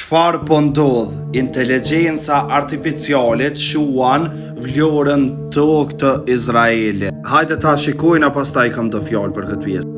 Çfarë po ndodh? Inteligjenca artificiale quan vlorën tokë të Izraelit. Hajde ta shikojna, pastaj kam të fjalë për këtë pjesë.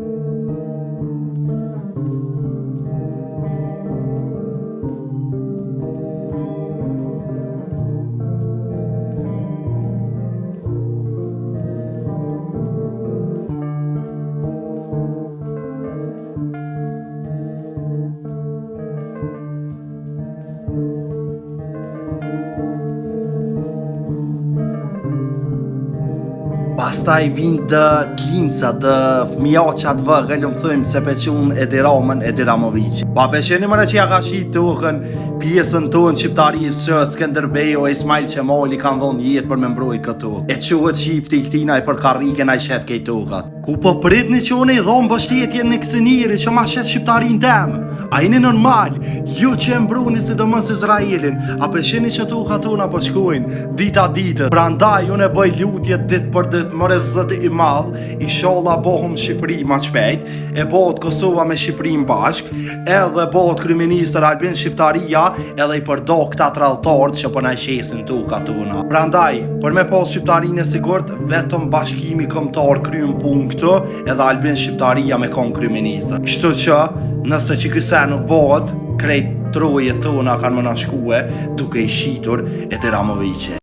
Pastaj vinë dë klinca, dë fëmijaqa të vëgël, më thëjmë se pequn e Ramën e Ramovici. Pa pesheni mëre që ja ka shi tukën pjesën tonë qiptarisë që Skënderbeu e Ismail Qemali kanë dhonë jetë për me mbrojt këtu. E quhet qifti i këtina i për karrike na i shetë kej tukat. Ku po pritni që unë i dhonë bështetje në kësëniri që ma shetë shqiptarin temë. A jeni normal, ju që e mbruni sidomos Izraelin, a pesheni që tukat tona po shkojnë dita ditë. Prandaj unë e bëj lutje dit për dit, mëre Zoti i madh, inshallah bohëm Shqipëri ma shpejt, e bëhet Kosova me Shqipërinë bashk, edhe bëhet kryeministër Albin Shqiptaria, edhe i përdo këta tralltarët që po na shesin tukat tona. Prandaj, për me pas Shqiptarinë e sigurt, vetëm bashkimi kombëtar kryen punë këtu, edhe Albin Shqiptaria me kon kryeministër. Kështu që nëse që kësa nuk bëhet, krejt troje tona kanë më nashkue duke i shitur e Ramovici.